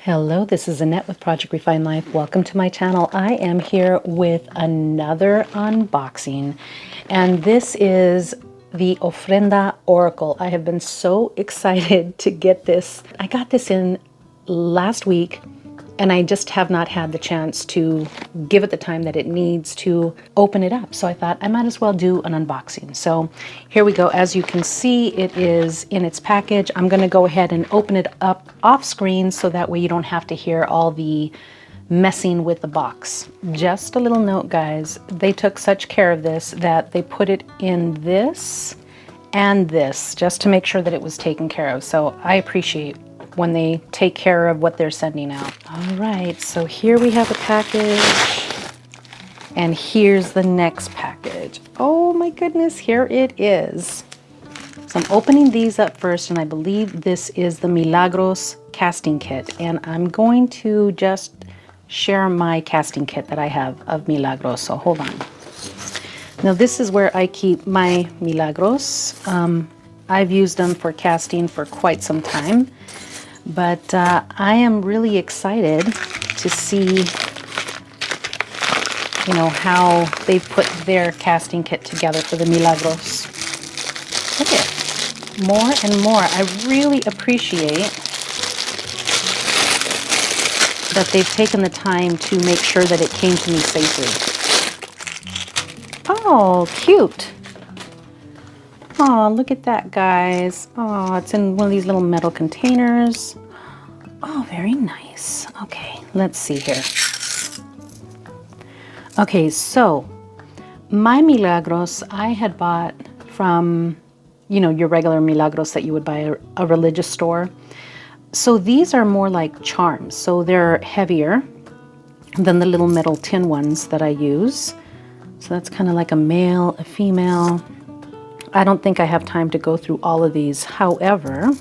Hello, this is Annette with Project Refine Life. Welcome to my channel. I am here with another unboxing, and this is the Ofrenda Oracle. I have been so excited to get this. I got this in last week, and I just have not had the chance to give it the time that it needs to open it up. So I thought I might as well do an unboxing. So here we go. As you can see, it is in its package. I'm going to go ahead and open it up off screen so that way you don't have to hear all the messing with the box. Just a little note, guys. They took such care of this that they put it in this and this just to make sure that it was taken care of. So I appreciate when they take care of what they're sending out. All right, so here we have a package, and here's the next package. Oh my goodness, here it is. So I'm opening these up first, and I believe this is the Milagros casting kit, and I'm going to just share my casting kit that I have of Milagros, so hold on. Now this is where I keep my Milagros. I've used them for casting for quite some time. But I am really excited to see, how they've put their casting kit together for the Milagros. Look at more and more. I really appreciate that they've taken the time to make sure that it came to me safely. Oh, cute. Oh, look at that, guys. Oh, it's in one of these little metal containers. Oh, very nice. Okay, let's see here. Okay, so my Milagros I had bought from, your regular Milagros that you would buy at a religious store. So these are more like charms. So they're heavier than the little metal tin ones that I use. So that's kind of like a male, a female. I don't think I have time to go through all of these. However,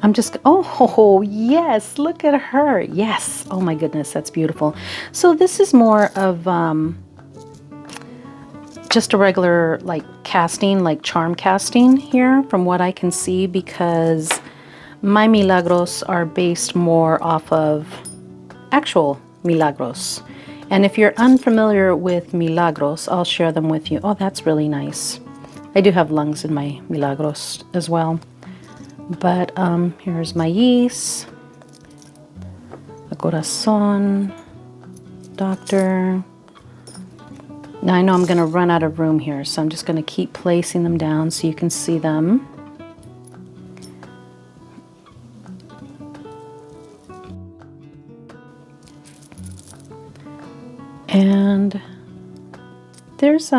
I'm just, oh, yes, look at her. Yes. Oh my goodness, that's beautiful. So this is more of just a regular casting, like charm casting here from what I can see, because my Milagros are based more off of actual Milagros. And if you're unfamiliar with Milagros, I'll share them with you. Oh, that's really nice. I do have lungs in my Milagros as well. But here's my yeast, a corazon, doctor. Now I know I'm going to run out of room here, so I'm just going to keep placing them down so you can see them. And there's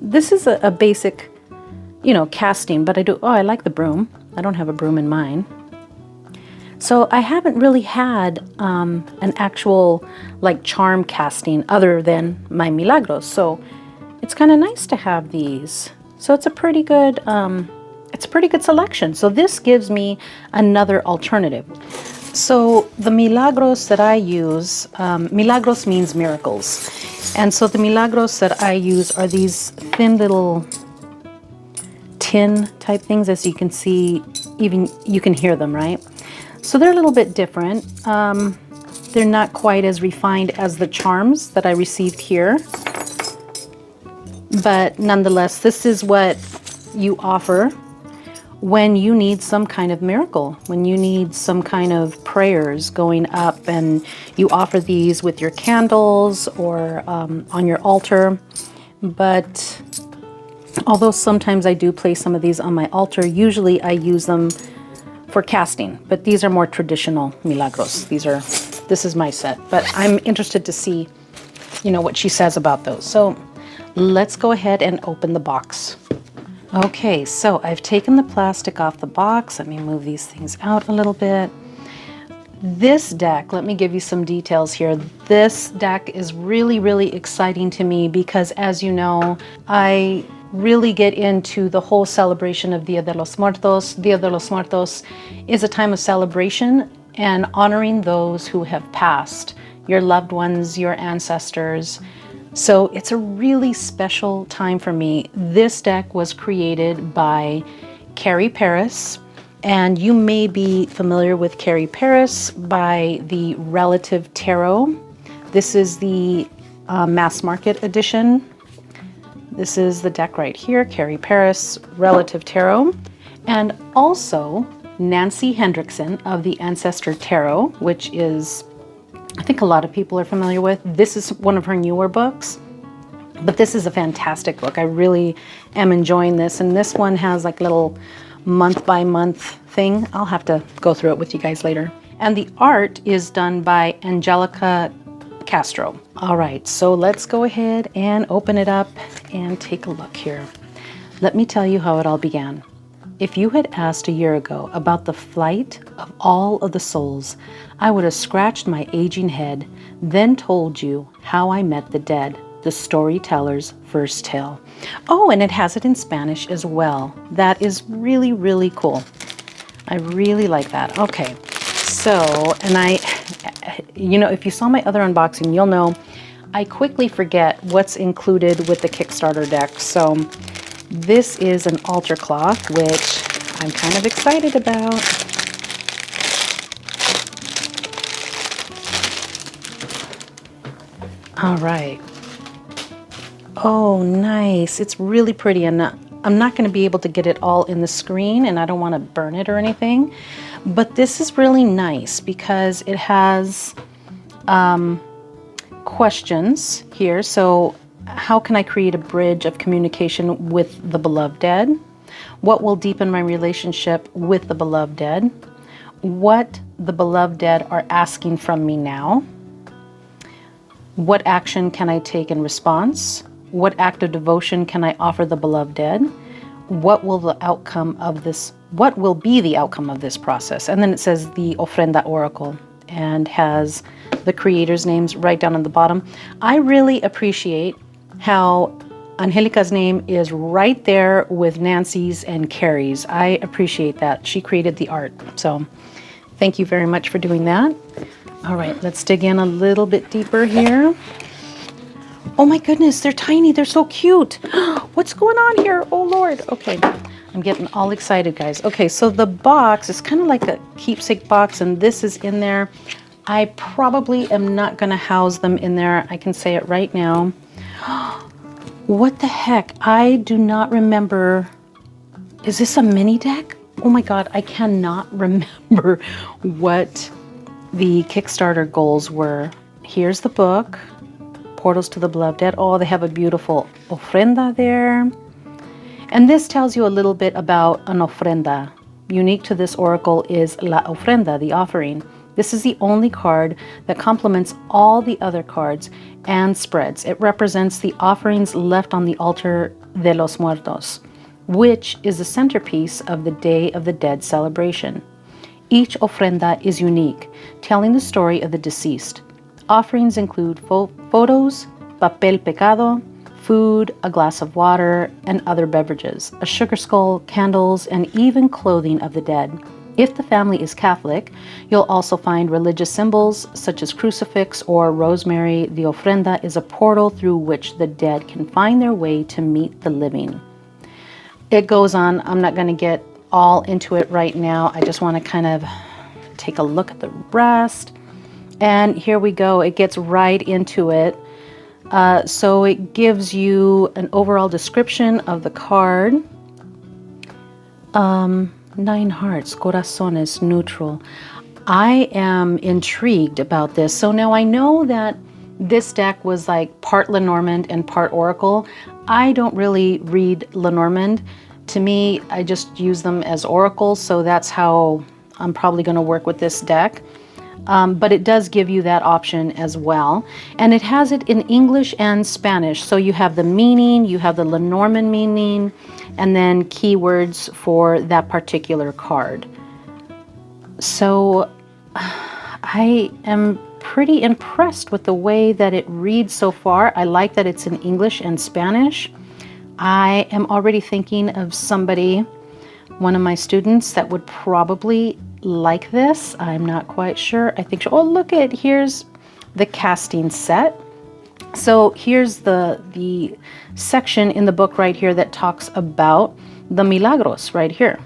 this is a basic casting, but I like the broom. I don't have a broom in mine. So I haven't really had an actual charm casting other than my Milagros. So it's kind of nice to have these. So it's a pretty good selection. So this gives me another alternative. So the Milagros that I use, Milagros means miracles. And so the Milagros that I use are these thin little tin type things. As you can see, even you can hear them, right? So they're a little bit different. They're not quite as refined as the charms that I received here, but nonetheless, this is what you offer when you need some kind of miracle, when you need some kind of prayers going up, and you offer these with your candles or on your altar. But although sometimes I do place some of these on my altar, usually I use them for casting, but these are more traditional Milagros. This is my set, but I'm interested to see, what she says about those. So let's go ahead and open the box. Okay, so I've taken the plastic off the box. Let me move these things out a little bit. This deck, let me give you some details here. This deck is really, really exciting to me because, as you know, I really get into the whole celebration of Dia de los Muertos. Dia de los Muertos is a time of celebration and honoring those who have passed, your loved ones, your ancestors. So it's a really special time for me. This deck was created by Carrie Paris, And you may be familiar with Carrie Paris by the Relative Tarot. This is the mass market edition. This is the deck right here, Carrie Paris, Relative Tarot. And also Nanacy Hendrickson of the Ancestral Tarot, which is, I think a lot of people are familiar with. This is one of her newer books, but this is a fantastic book. I really am enjoying this. And this one has like little month by month thing. I'll have to go through it with you guys later. And the art is done by Angelica Castro. All right, so let's go ahead and open it up and take a look here. Let me tell you how it all began. If you had asked a year ago about the flight of all of the souls, I would have scratched my aging head, then told you how I met the dead, the storyteller's first tale. Oh, and it has it in Spanish as well. That is really, really cool. I really like that. Okay, so, and you know, if you saw my other unboxing, you'll know I quickly forget what's included with the Kickstarter deck. So this is an altar cloth, which I'm kind of excited about. All right. Oh, nice. It's really pretty, and I'm not going to be able to get it all in the screen, and I don't want to burn it or anything, but this is really nice because it has questions here. So how can I create a bridge of communication with the beloved dead? What will deepen my relationship with the beloved dead? What the beloved dead are asking from me now? What action can I take in response? What act of devotion can I offer the beloved dead? What will be the outcome of this process? And then it says the Ofrenda Oracle and has the creators' names right down on the bottom. I really appreciate how Angelica's name is right there with Nancy's and Carrie's. I appreciate that. She created the art. So thank you very much for doing that. All right, let's dig in a little bit deeper here. Oh my goodness, they're tiny. They're so cute. What's going on here? Oh Lord. Okay, I'm getting all excited, guys. Okay, so the box is kind of like a keepsake box, and this is in there. I probably am not going to house them in there. I can say it right now. What the heck? I do not remember. Is this a mini deck? Oh my God, I cannot remember what the Kickstarter goals were. Here's the book, Portals to the Beloved Dead. Oh, they have a beautiful ofrenda there. And this tells you a little bit about an ofrenda. Unique to this oracle is la ofrenda, the offering. This is the only card that complements all the other cards and spreads. It represents the offerings left on the altar de los muertos, which is the centerpiece of the Day of the Dead celebration. Each ofrenda is unique, telling the story of the deceased. Offerings include photos, papel pecado, food, a glass of water, and other beverages, a sugar skull, candles, and even clothing of the dead. If the family is Catholic, you'll also find religious symbols such as crucifix or rosemary. The ofrenda is a portal through which the dead can find their way to meet the living. It goes on. I'm not going to get all into it right now. I just want to kind of take a look at the rest. And here we go. It gets right into it. So it gives you an overall description of the card. 9 hearts, corazones, neutral. I am intrigued about this. So now I know that this deck was like part Lenormand and part Oracle. I don't really read Lenormand. To me, I just use them as oracles, so that's how I'm probably going to work with this deck. But it does give you that option as well. And it has it in English and Spanish. So you have the meaning, you have the Lenormand meaning, and then keywords for that particular card. So I am pretty impressed with the way that it reads so far. I like that it's in English and Spanish. I am already thinking of somebody, one of my students, that would probably like this. I'm not quite sure. I think, oh, look at, here's the casting set. So here's the section in the book right here that talks about the Milagros right here.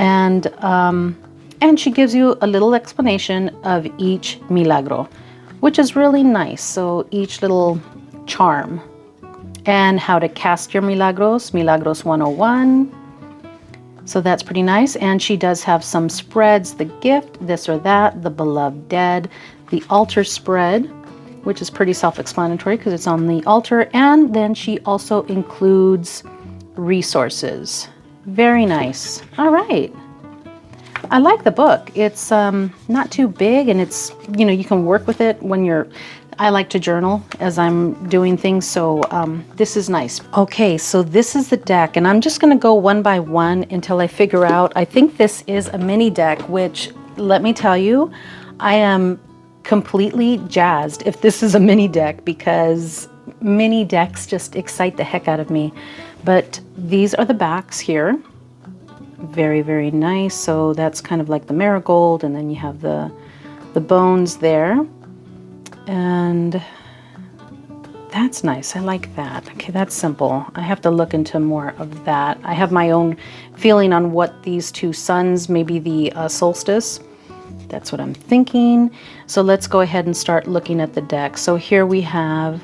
And she gives you a little explanation of each milagro, which is really nice. So each little charm and how to cast your milagros, Milagros 101. So that's pretty nice. And she does have some spreads, the gift, this or that, the beloved dead, the altar spread, which is pretty self-explanatory because it's on the altar. And then she also includes resources. Very nice. All right. I like the book. It's not too big, and it's, you know, you can work with it when you're, I like to journal as I'm doing things, so this is nice. Okay, so this is the deck, and I'm just going to go one by one until I figure out. I think this is a mini deck, which, let me tell you, I am completely jazzed if this is a mini deck, because mini decks just excite the heck out of me. But these are the backs here. Very, very nice. So that's kind of like the marigold, and then you have the bones there. And that's nice. I like that. Okay, that's simple. I have to look into more of that. I have my own feeling on what these two suns, maybe the solstice. That's what I'm thinking. So let's go ahead and start looking at the deck. So here we have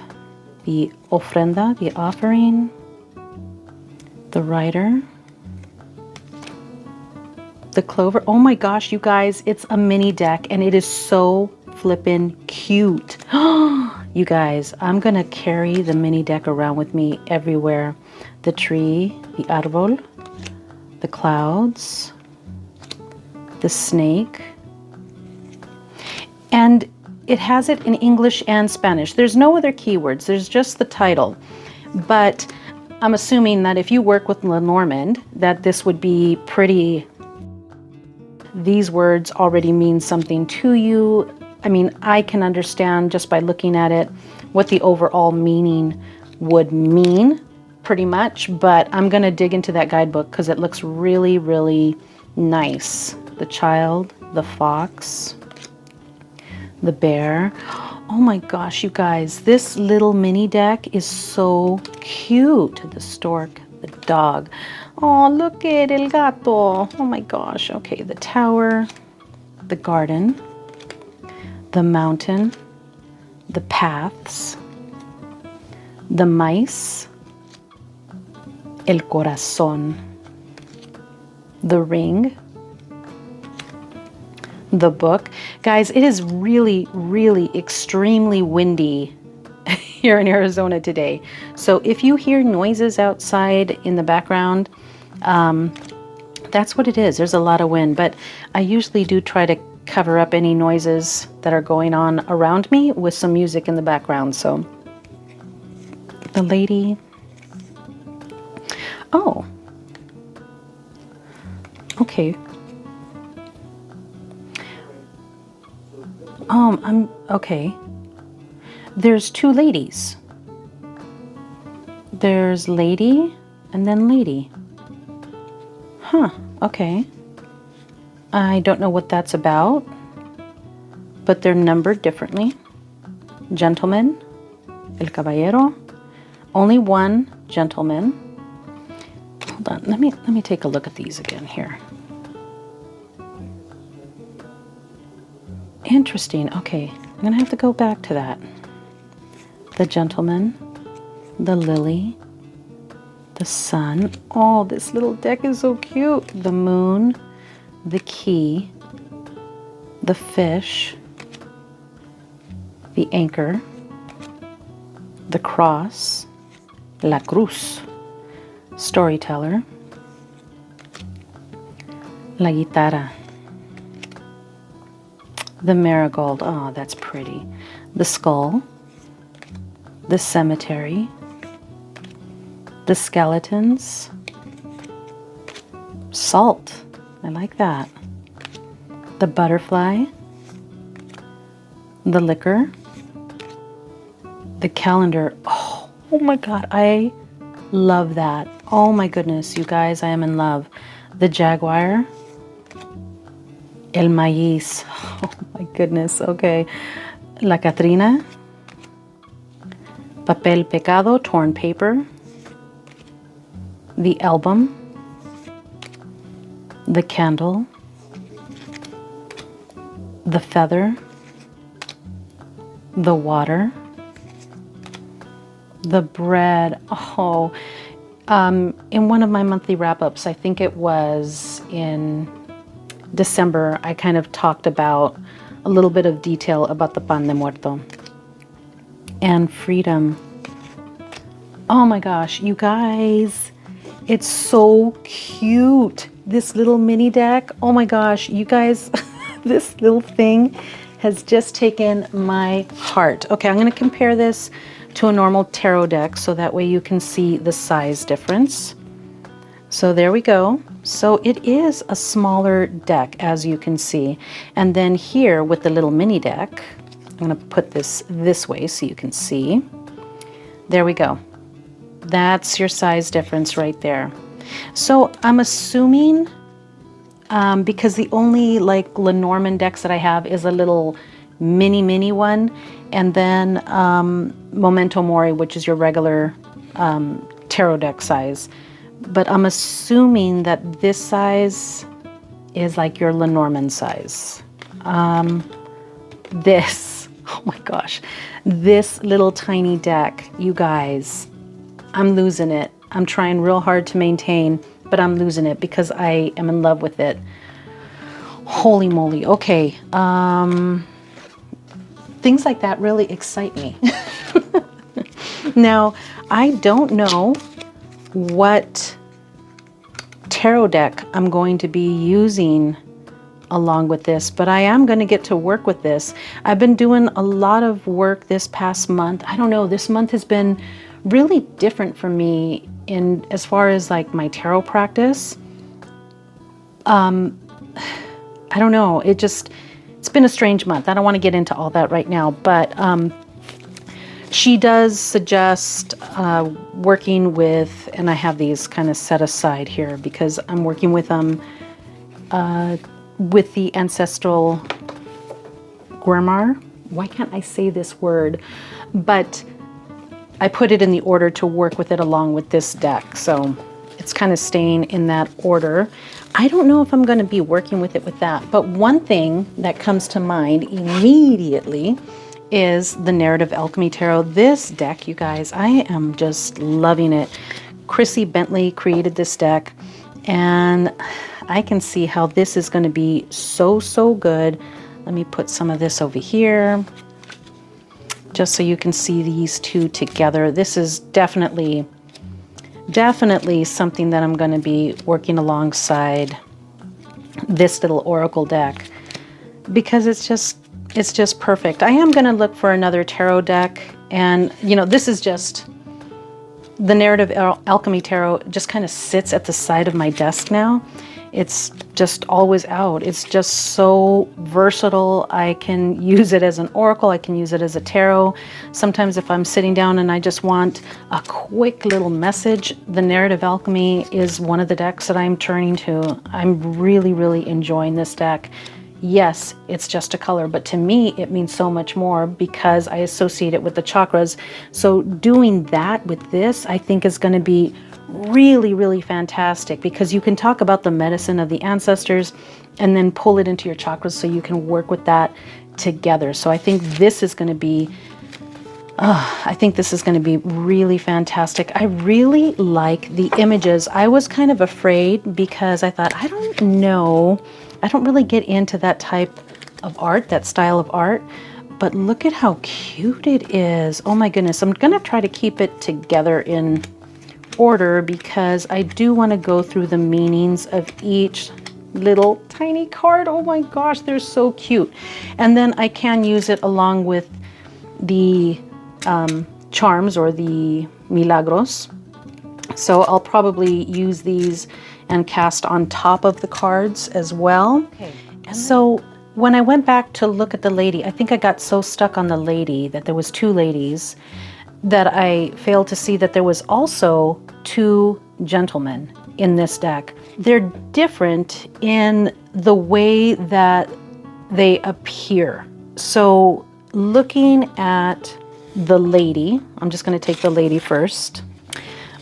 the ofrenda, the offering, the rider, the clover. Oh my gosh, you guys, it's a mini deck and it is so flippin' cute. You guys, I'm gonna carry the mini deck around with me everywhere. The tree, the árbol, the clouds, the snake. And it has it in English and Spanish. There's no other keywords, there's just the title. But I'm assuming that if you work with Lenormand, that this would be pretty, these words already mean something to you. I mean, I can understand just by looking at it what the overall meaning would mean, pretty much, but I'm gonna dig into that guidebook because it looks really, really nice. The child, the fox, the bear. Oh my gosh, you guys, this little mini deck is so cute. The stork, the dog. Oh, look at el gato. Oh my gosh. Okay, the tower, the garden, the mountain, the paths, the mice, el corazón, the ring, the book. Guys, it is really, really extremely windy here in Arizona today. So if you hear noises outside in the background, that's what it is. There's a lot of wind, but I usually do try to cover up any noises that are going on around me with some music in the background. So the lady, oh, okay. I'm okay. There's two ladies. There's lady and then lady. Huh, okay. I don't know what that's about, but they're numbered differently. Gentleman, el caballero. Only one gentleman. Hold on, let me take a look at these again here. Interesting. Okay, I'm gonna have to go back to that. The gentleman, the lily, the sun. Oh, this little deck is so cute. The moon, the key, the fish, the anchor, the cross, la cruz, storyteller, la guitarra, the marigold. Oh, that's pretty. The skull, the cemetery, the skeletons, salt. I like that. The butterfly, the liquor, the calendar. Oh my God, I love that. Oh my goodness, you guys, I am in love. The jaguar, el maíz. Oh my goodness, okay. La Catrina, papel pecado, torn paper, the album, the candle, the feather, the water, the bread. Oh, in one of my monthly wrap-ups, I think it was in December, I kind of talked about a little bit of detail about the pan de muerto and freedom. Oh my gosh, you guys, it's so cute. This little mini deck. Oh my gosh, you guys, this little thing has just taken my heart. Okay, I'm going to compare this to a normal tarot deck so that way you can see the size difference. So there we go. So it is a smaller deck, as you can see. And then here with the little mini deck, I'm going to put this way so you can see. There we go. That's your size difference right there. So I'm assuming, because the only like Lenormand decks that I have is a little mini one, and then Memento Mori, which is your regular tarot deck size. But I'm assuming that this size is like your Lenormand size. This, oh my gosh, this little tiny deck, you guys, I'm losing it. I'm trying real hard to maintain, but I'm losing it because I am in love with it. Holy moly. Okay. Things like that really excite me. Now, I don't know what tarot deck I'm going to be using along with this, but I am going to get to work with this. I've been doing a lot of work this past month. I don't know, this month has been really different for me in as far as like my tarot practice. I don't know, it's been a strange month. I don't want to get into all that right now, but she does suggest working with, and I have these kind of set aside here because I'm working with the ancestral grimoire. Why can't I say this word? But I put it in the order to work with it along with this deck. So it's kind of staying in that order. I don't know if I'm going to be working with it with that. But one thing that comes to mind immediately is the Narrative Alchemy Tarot. This deck, you guys, I am just loving it. Chrissy Bentley created this deck, and I can see how this is going to be so good. Let me put some of this over here just so you can see these two together. This is definitely something that I'm going to be working alongside this little oracle deck because it's just perfect. I am going to look for another tarot deck, and you know, this is just the Narrative Alchemy Tarot just kind of sits at the side of my desk now. It's just always out. It's just so versatile. I can use it as an oracle. I can use it as a tarot. Sometimes if I'm sitting down and I just want a quick little message, the Narrative Alchemy is one of the decks that I'm turning to. I'm really enjoying this deck. Yes, it's just a color, but to me, it means so much more because I associate it with the chakras. So doing that with this, I think is going to be really fantastic because you can talk about the medicine of the ancestors and then pull it into your chakras so you can work with that together. So I think this is going to be really fantastic. I really like the images. I was kind of afraid because I thought, I don't know, I don't really get into that type of art, that style of art, but look at how cute it is. Oh my goodness. I'm going to try to keep it together in order because I do want to go through the meanings of each little tiny card. Oh my gosh, they're so cute. And then I can use it along with the charms or the Milagros. So I'll probably use these and cast on top of the cards as well. Okay. So when I went back to look at the lady, I think I got so stuck on the lady that there was two ladies that I failed to see that there was also two gentlemen in this deck. They're different in the way that they appear. So looking at the lady, I'm just going to take the lady first.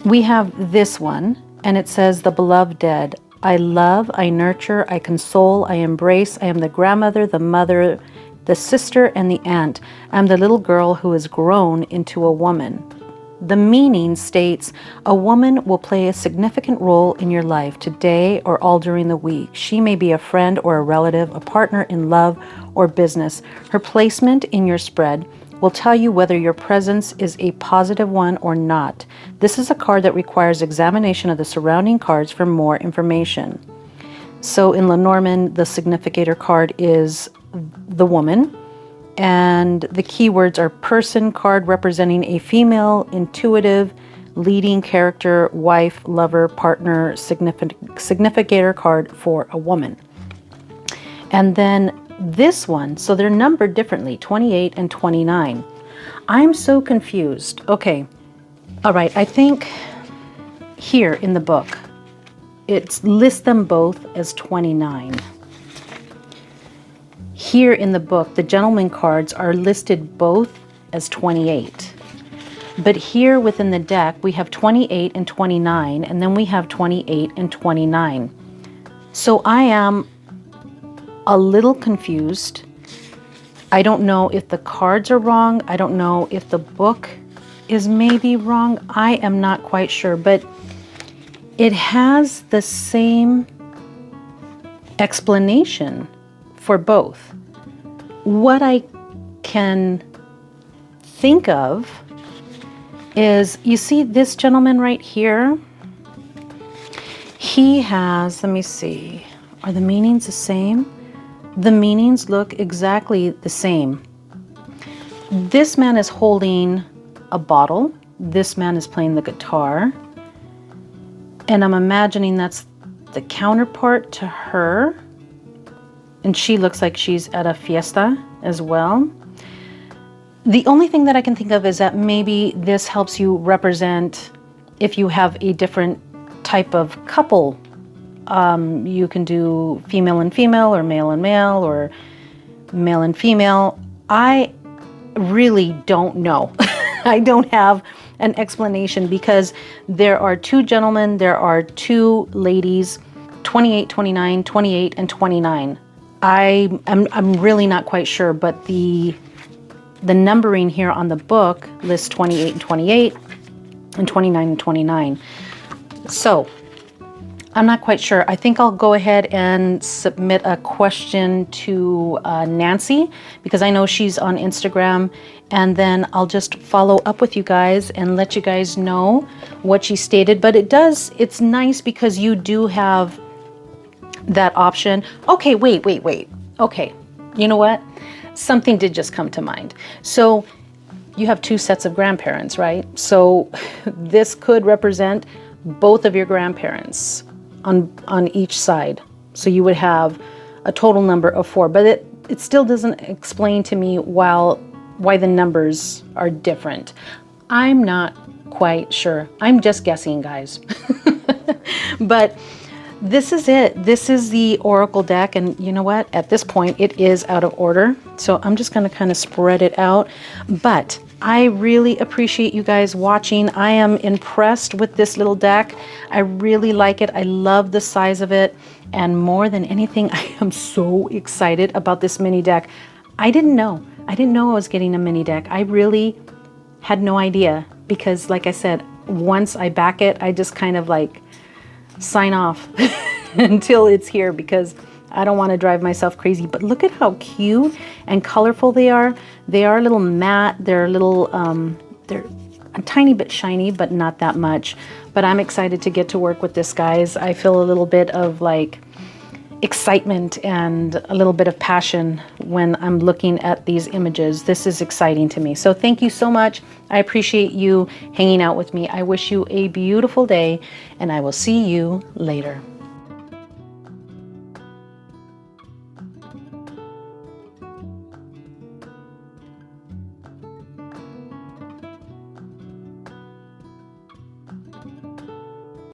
We have this one, and it says the beloved dead. I love, I nurture, I console, I embrace. I am the grandmother, the mother, the sister, and the aunt. I'm the little girl who has grown into a woman. The meaning states, a woman will play a significant role in your life today or all during the week. She may be a friend or a relative, a partner in love or business. Her placement in your spread will tell you whether your presence is a positive one or not. This is a card that requires examination of the surrounding cards for more information. So in Lenormand, the significator card is the woman. And the keywords are person card representing a female, intuitive, leading character, wife, lover, partner, significator card for a woman. And then this one, so they're numbered differently, 28 and 29. I'm so confused. Okay, all right, I think here in the book, it lists them both as 29. Here in the book, the gentleman cards are listed both as 28. But here within the deck, we have 28 and 29, and then we have 28 and 29. So I am a little confused. I don't know if the cards are wrong. I don't know if the book is maybe wrong. I am not quite sure, but it has the same explanation for both. What I can think of is, you see this gentleman right here? He has, let me see, are the meanings the same? The meanings look exactly the same. This man is holding a bottle. This man is playing the guitar. And I'm imagining that's the counterpart to her. And she looks like she's at a fiesta as well. The only thing that I can think of is that maybe this helps you represent if you have a different type of couple. You can do female and female, or male and male, or male and female. I really don't know. I don't have an explanation because there are two gentlemen, there are two ladies, 28, 29, 28, and 29. I'm really not quite sure, but the numbering here on the book lists 28 and 28 and 29 and 29. So I'm not quite sure. I think I'll go ahead and submit a question to Nancy, because I know she's on Instagram, and then I'll just follow up with you guys and let you guys know what she stated. But it's nice because you do have that option. Okay, wait. Okay, you know what? Something did just come to mind. So you have two sets of grandparents, right? So this could represent both of your grandparents on each side. So you would have a total number of 4, but it still doesn't explain to me why the numbers are different. I'm not quite sure. I'm just guessing, guys. But this is it. This is the Oracle deck, and you know what? At this point, it is out of order. So I'm just going to kind of spread it out. But I really appreciate you guys watching. I am impressed with this little deck. I really like it. I love the size of it. And more than anything, I am so excited about this mini deck. I didn't know I was getting a mini deck. I really had no idea, because like I said, once I back it, I just kind of like sign off until it's here, because I don't want to drive myself crazy. But look at how cute and colorful they are. They are a little matte. They're a little, they're a tiny bit shiny, but not that much. But I'm excited to get to work with this, guys. I feel a little bit of like excitement and a little bit of passion when I'm looking at these images. This is exciting to me. So thank you so much. I appreciate you hanging out with me. I wish you a beautiful day, and I will see you later.